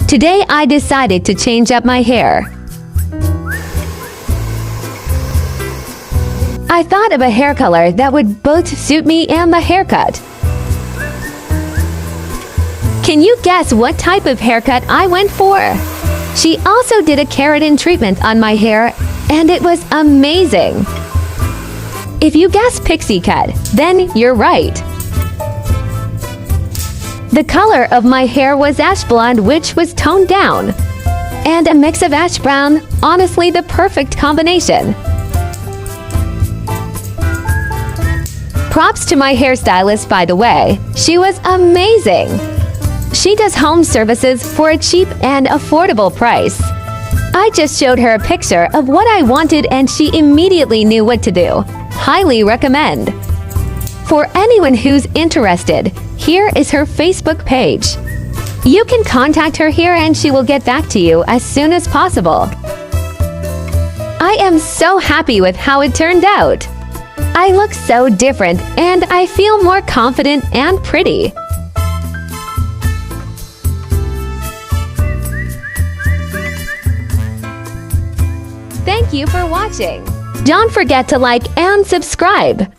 Today I decided to change up my hair. I thought of a hair color that would both suit me and the haircut. Can you guess what type of haircut I went for? She also did a keratin treatment on my hair, and it was amazing. If you guessed Pixie cut, then you're right. The color of my hair was ash blonde, which was toned down, and a mix of ash brown, honestly the perfect combination. Props to my hairstylist, by the way. She was amazing. She does home services for a cheap and affordable price. I just showed her a picture of what I wanted and she immediately knew what to do. Highly recommend. For anyone who's interested, here is her Facebook page. You can contact her here and she will get back to you as soon as possible. I am so happy with how it turned out. I look so different and I feel more confident and pretty. Thank you for watching. Don't forget to like and subscribe.